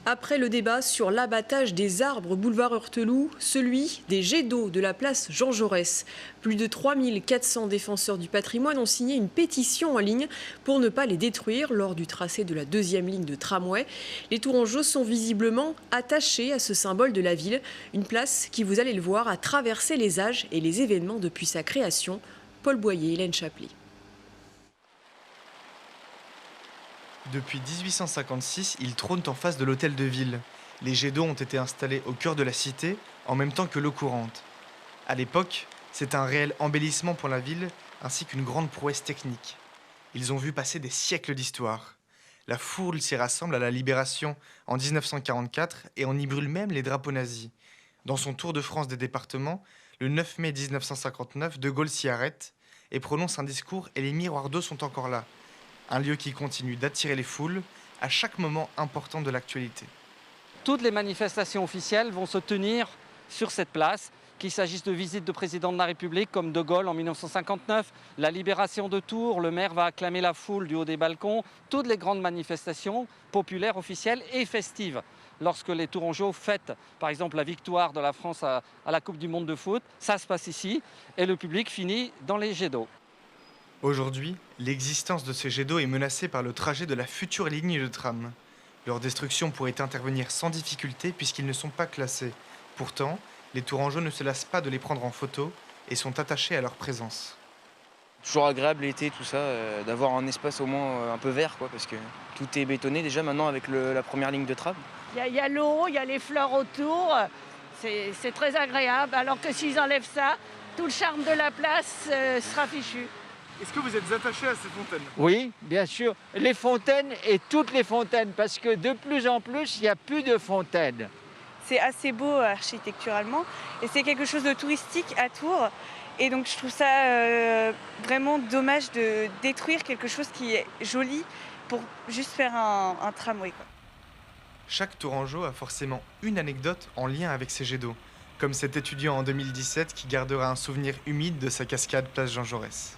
Après le débat sur l'abattage des arbres boulevard Heurteloup, celui des jets d'eau de la place Jean Jaurès. Plus de 3400 défenseurs du patrimoine ont signé une pétition en ligne pour ne pas les détruire lors du tracé de la deuxième ligne de tramway. Les Tourangeaux sont visiblement attachés à ce symbole de la ville, une place qui, vous allez le voir, a traversé les âges et les événements depuis sa création. Paul Boyer, Hélène Chapley. Depuis 1856, ils trônent en face de l'hôtel de ville. Les jets d'eau ont été installés au cœur de la cité, en même temps que l'eau courante. À l'époque, c'est un réel embellissement pour la ville, ainsi qu'une grande prouesse technique. Ils ont vu passer des siècles d'histoire. La foule s'y rassemble à la Libération en 1944 et on y brûle même les drapeaux nazis. Dans son tour de France des départements, le 9 mai 1959, De Gaulle s'y arrête et prononce un discours et les miroirs d'eau sont encore là. Un lieu qui continue d'attirer les foules à chaque moment important de l'actualité. Toutes les manifestations officielles vont se tenir sur cette place, qu'il s'agisse de visites de président de la République comme De Gaulle en 1959, la libération de Tours, le maire va acclamer la foule du haut des balcons, toutes les grandes manifestations populaires, officielles et festives. Lorsque les Tourangeaux fêtent par exemple la victoire de la France à la Coupe du Monde de foot, ça se passe ici et le public finit dans les jets d'eau. Aujourd'hui, l'existence de ces jets d'eau est menacée par le trajet de la future ligne de tram. Leur destruction pourrait intervenir sans difficulté puisqu'ils ne sont pas classés. Pourtant, les Tourangeaux ne se lassent pas de les prendre en photo et sont attachés à leur présence. Toujours agréable l'été, tout ça, d'avoir un espace au moins un peu vert, quoi, parce que tout est bétonné déjà maintenant avec la première ligne de tram. Il y a l'eau, il y a les fleurs autour, c'est très agréable, alors que s'ils enlèvent ça, tout le charme de la place sera fichu. Est-ce que vous êtes attaché à ces fontaines? Oui, bien sûr. Les fontaines et toutes les fontaines, parce que de plus en plus, il n'y a plus de fontaines. C'est assez beau architecturalement et c'est quelque chose de touristique à Tours. Et donc je trouve ça vraiment dommage de détruire quelque chose qui est joli pour juste faire un tramway, quoi. Chaque Tourangeau a forcément une anecdote en lien avec ces jets d'eau, comme cet étudiant en 2017 qui gardera un souvenir humide de sa cascade place Jean Jaurès.